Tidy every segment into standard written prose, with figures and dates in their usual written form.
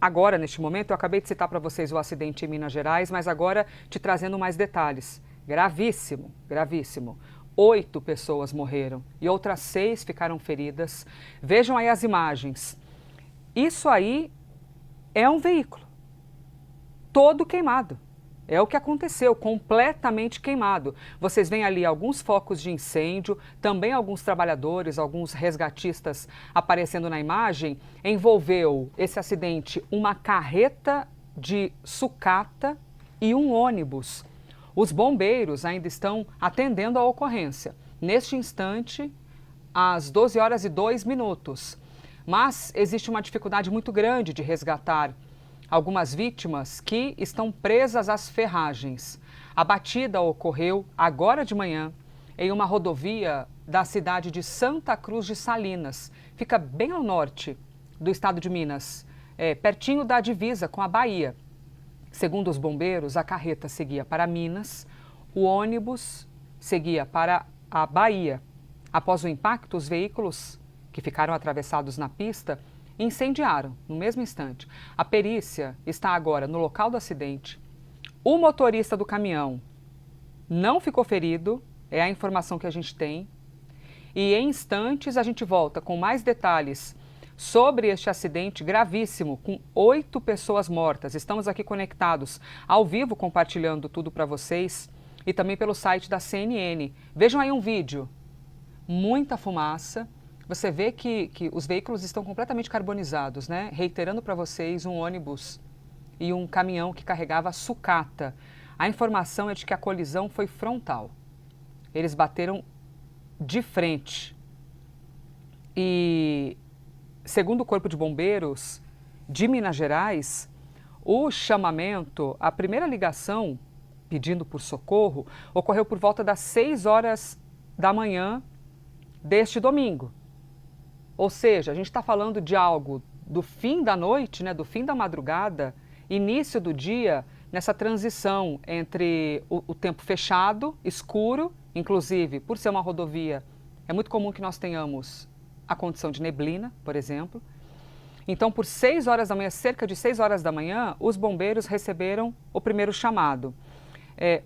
agora, neste momento, eu acabei de citar para vocês o acidente em Minas Gerais, mas agora te trazendo mais detalhes. Gravíssimo, gravíssimo. 8 pessoas morreram e outras 6 ficaram feridas. Vejam aí as imagens. Isso aí é um veículo todo queimado. É o que aconteceu, completamente queimado. Vocês veem ali alguns focos de incêndio, também alguns trabalhadores, alguns resgatistas aparecendo na imagem. Envolveu esse acidente uma carreta de sucata e um ônibus. Os bombeiros ainda estão atendendo a ocorrência. Neste instante, às 12 horas e 2 minutos. Mas existe uma dificuldade muito grande de resgatar algumas vítimas que estão presas às ferragens. A batida ocorreu agora de manhã em uma rodovia da cidade de Santa Cruz de Salinas. Fica bem ao norte do estado de Minas, pertinho da divisa com a Bahia. Segundo os bombeiros, a carreta seguia para Minas, o ônibus seguia para a Bahia. Após o impacto, os veículos que ficaram atravessados na pista incendiaram no mesmo instante. A perícia está agora no local do acidente. O motorista do caminhão não ficou ferido, é a informação que a gente tem. E em instantes a gente volta com mais detalhes sobre este acidente gravíssimo, com 8 pessoas mortas. Estamos aqui conectados ao vivo, compartilhando tudo para vocês e também pelo site da CNN. Vejam aí um vídeo. Muita fumaça. Você vê que os veículos estão completamente carbonizados, né? Reiterando para vocês, um ônibus e um caminhão que carregava sucata. A informação é de que a colisão foi frontal. Eles bateram de frente. E, segundo o Corpo de Bombeiros de Minas Gerais, o chamamento, a primeira ligação pedindo por socorro, ocorreu por volta das 6 horas da manhã deste domingo. Ou seja, a gente está falando de algo do fim da noite, né, do fim da madrugada, início do dia, nessa transição entre o tempo fechado, escuro, inclusive por ser uma rodovia, é muito comum que nós tenhamos a condição de neblina, por exemplo. Então, por 6 horas da manhã, cerca de 6 horas da manhã, os bombeiros receberam o primeiro chamado.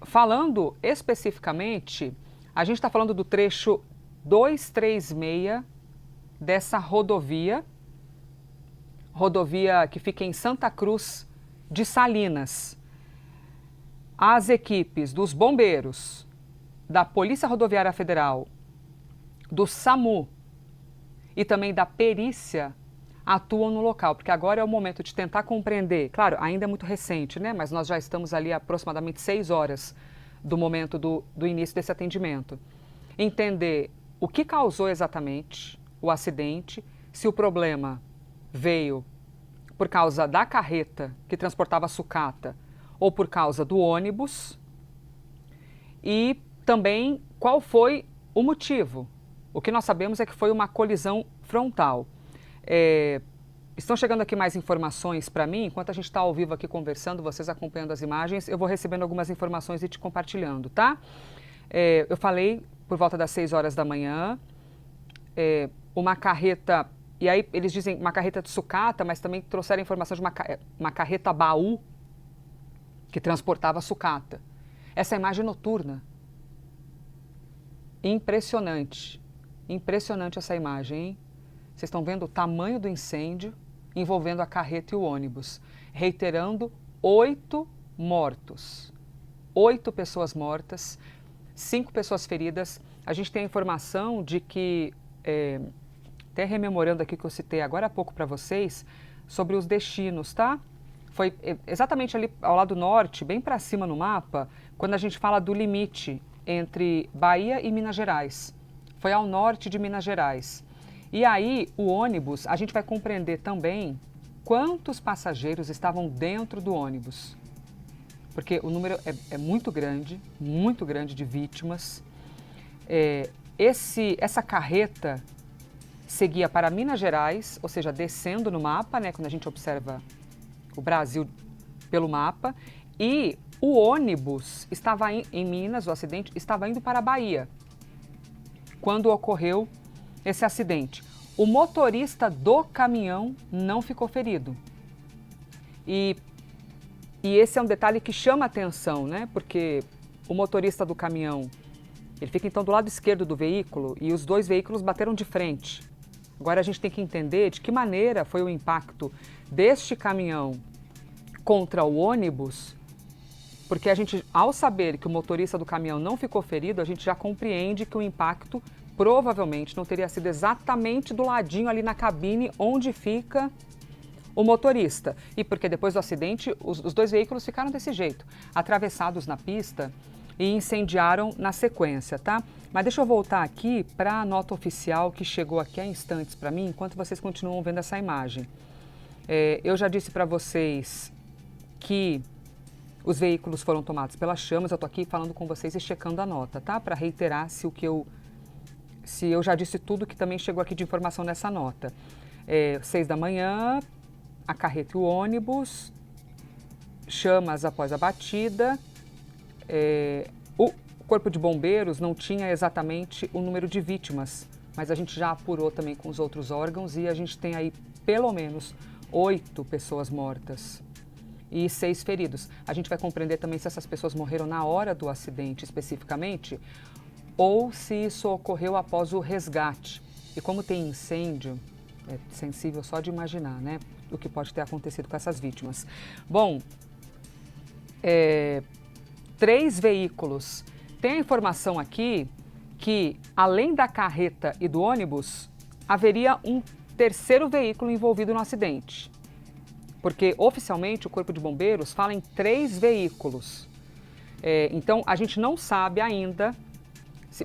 Falando especificamente, a gente está falando do trecho 236 dessa rodovia que fica em Santa Cruz de Salinas. As equipes dos bombeiros, da Polícia Rodoviária Federal, do SAMU e também da perícia atuam no local, porque agora é o momento de tentar compreender. Claro, ainda é muito recente, né? Mas nós já estamos ali há aproximadamente 6 horas do momento do início desse atendimento. Entender o que causou exatamente o acidente, se o problema veio por causa da carreta que transportava sucata ou por causa do ônibus e também qual foi o motivo. O que nós sabemos é que foi uma colisão frontal. Estão chegando aqui mais informações para mim, enquanto a gente está ao vivo aqui conversando, vocês acompanhando as imagens, eu vou recebendo algumas informações e te compartilhando, tá? Eu falei por volta das 6 horas da manhã, uma carreta, e aí eles dizem uma carreta de sucata, mas também trouxeram informação de uma carreta baú que transportava sucata. Essa imagem noturna, impressionante, impressionante essa imagem, hein? Vocês estão vendo o tamanho do incêndio envolvendo a carreta e o ônibus. Reiterando, 8 mortos, 8 pessoas mortas, 5 pessoas feridas. A gente tem a informação de que, até rememorando aqui que eu citei agora há pouco para vocês, sobre os destinos, tá? Foi exatamente ali ao lado norte, bem para cima no mapa, quando a gente fala do limite entre Bahia e Minas Gerais. Foi ao norte de Minas Gerais. E aí, o ônibus, a gente vai compreender também quantos passageiros estavam dentro do ônibus. Porque o número é muito grande de vítimas. Essa carreta seguia para Minas Gerais, ou seja, descendo no mapa, né, quando a gente observa o Brasil pelo mapa, e o ônibus estava em Minas, o acidente estava indo para a Bahia, quando ocorreu esse acidente. O motorista do caminhão não ficou ferido. E esse é um detalhe que chama atenção, né? Porque o motorista do caminhão, ele fica então do lado esquerdo do veículo e os dois veículos bateram de frente. Agora a gente tem que entender de que maneira foi o impacto deste caminhão contra o ônibus, porque a gente, ao saber que o motorista do caminhão não ficou ferido, a gente já compreende que o impacto provavelmente não teria sido exatamente do ladinho ali na cabine onde fica o motorista. E porque depois do acidente, os dois veículos ficaram desse jeito, atravessados na pista e incendiaram na sequência, tá? Mas deixa eu voltar aqui para a nota oficial que chegou aqui há instantes para mim, enquanto vocês continuam vendo essa imagem. Eu já disse para vocês que os veículos foram tomados pelas chamas, eu estou aqui falando com vocês e checando a nota, tá? Para reiterar se eu já disse tudo que também chegou aqui de informação nessa nota. 6 da manhã, a carreta e o ônibus, chamas após a batida. O Corpo de Bombeiros não tinha exatamente o número de vítimas, mas a gente já apurou também com os outros órgãos e a gente tem aí pelo menos 8 pessoas mortas e 6 feridos. A gente vai compreender também se essas pessoas morreram na hora do acidente especificamente ou se isso ocorreu após o resgate. E como tem incêndio, é sensível só de imaginar, né, o que pode ter acontecido com essas vítimas. Bom, 3 veículos. Tem a informação aqui que, além da carreta e do ônibus, haveria um terceiro veículo envolvido no acidente. Porque, oficialmente, o Corpo de Bombeiros fala em 3 veículos. Então, a gente não sabe ainda,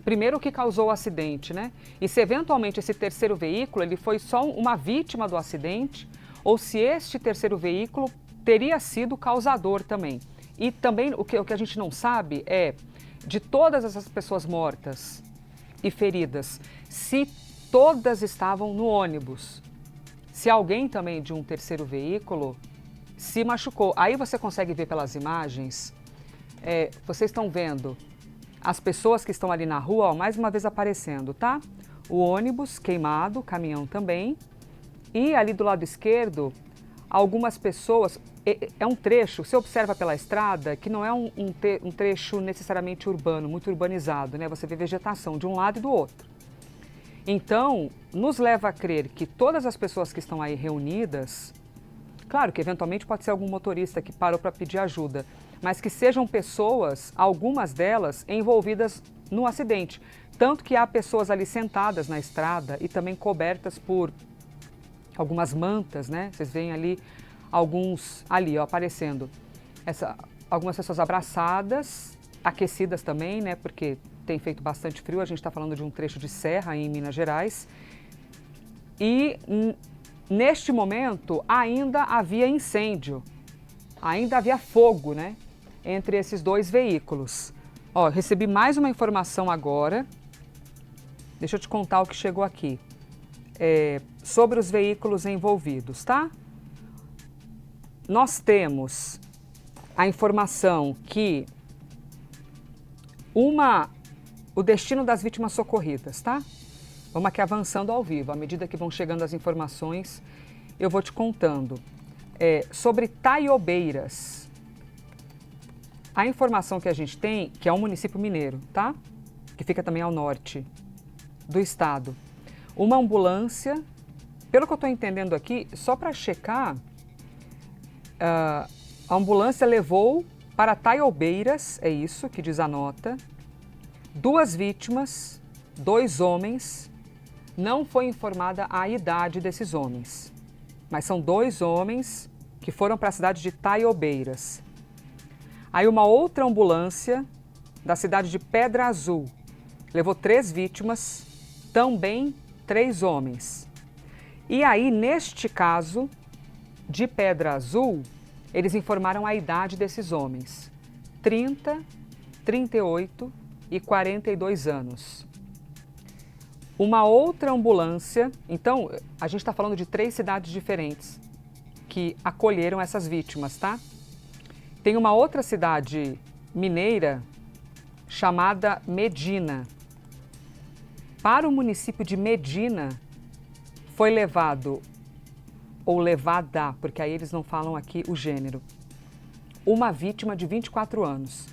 primeiro, o que causou o acidente, né? E se, eventualmente, esse terceiro veículo ele foi só uma vítima do acidente, ou se este terceiro veículo teria sido causador também. E também o que a gente não sabe é, de todas essas pessoas mortas e feridas, se todas estavam no ônibus, se alguém também de um terceiro veículo se machucou. Aí você consegue ver pelas imagens, vocês estão vendo as pessoas que estão ali na rua, ó, mais uma vez aparecendo, tá? O ônibus queimado, o caminhão também, e ali do lado esquerdo, algumas pessoas. É um trecho, você observa pela estrada, que não é um trecho necessariamente urbano, muito urbanizado, né? Você vê vegetação de um lado e do outro. Então, nos leva a crer que todas as pessoas que estão aí reunidas, claro que eventualmente pode ser algum motorista que parou para pedir ajuda, mas que sejam pessoas, algumas delas, envolvidas no acidente. Tanto que há pessoas ali sentadas na estrada e também cobertas por algumas mantas, né? Vocês veem ali alguns ali, ó, aparecendo. Algumas pessoas abraçadas, aquecidas também, né? Porque tem feito bastante frio, a gente está falando de um trecho de serra em Minas Gerais. E neste momento ainda havia incêndio, ainda havia fogo, né? Entre esses 2 veículos. Ó, recebi mais uma informação agora. Deixa eu te contar o que chegou aqui. Sobre os veículos envolvidos, tá? Nós temos a informação que o destino das vítimas socorridas, tá? Vamos aqui avançando ao vivo. À medida que vão chegando as informações, eu vou te contando. Sobre Taiobeiras, a informação que a gente tem, que é um município mineiro, tá? Que fica também ao norte do estado. Uma ambulância, pelo que eu estou entendendo aqui, só para checar, a ambulância levou para Taiobeiras, é isso que diz a nota, 2 vítimas, 2 homens, não foi informada a idade desses homens, mas são 2 homens que foram para a cidade de Taiobeiras. Aí uma outra ambulância da cidade de Pedra Azul levou 3 vítimas, também 3 homens. E aí, neste caso de Pedra Azul, eles informaram a idade desses homens, 30, 38 e 42 anos. Uma outra ambulância, então a gente está falando de 3 cidades diferentes que acolheram essas vítimas, tá? Tem uma outra cidade mineira chamada Medina. Para o município de Medina foi levado ou levada, porque aí eles não falam aqui o gênero. Uma vítima de 24 anos.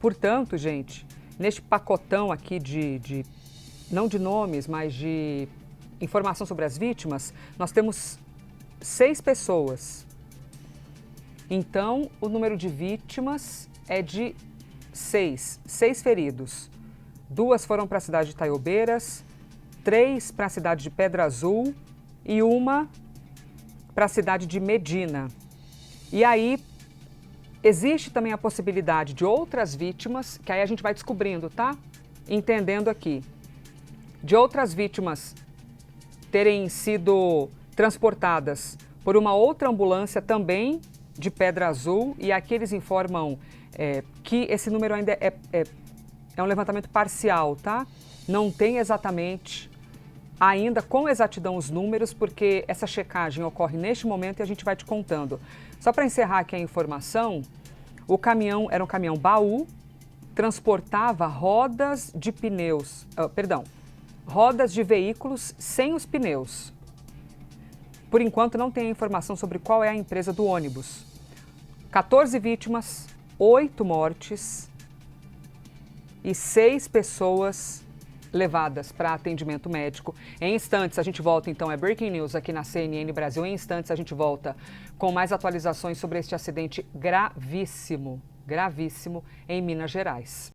Portanto, gente, neste pacotão aqui não de nomes, mas de informação sobre as vítimas, nós temos 6 pessoas. Então, o número de vítimas é de 6 feridos. 2 foram para a cidade de Itaiobeiras, 3 para a cidade de Pedra Azul e 1 para a cidade de Medina. E aí, existe também a possibilidade de outras vítimas, que aí a gente vai descobrindo, tá? Entendendo aqui. De outras vítimas terem sido transportadas por uma outra ambulância também de Pedra Azul, e aqui eles informam que esse número ainda é um levantamento parcial, tá? Não tem exatamente ainda com exatidão os números, porque essa checagem ocorre neste momento e a gente vai te contando. Só para encerrar aqui a informação, o caminhão era um caminhão baú, transportava rodas de pneus, rodas de veículos sem os pneus. Por enquanto não tem informação sobre qual é a empresa do ônibus. 14 vítimas, 8 mortes e 6 pessoas levadas para atendimento médico. Em instantes a gente volta então, é Breaking News aqui na CNN Brasil. Em instantes a gente volta com mais atualizações sobre este acidente gravíssimo em Minas Gerais.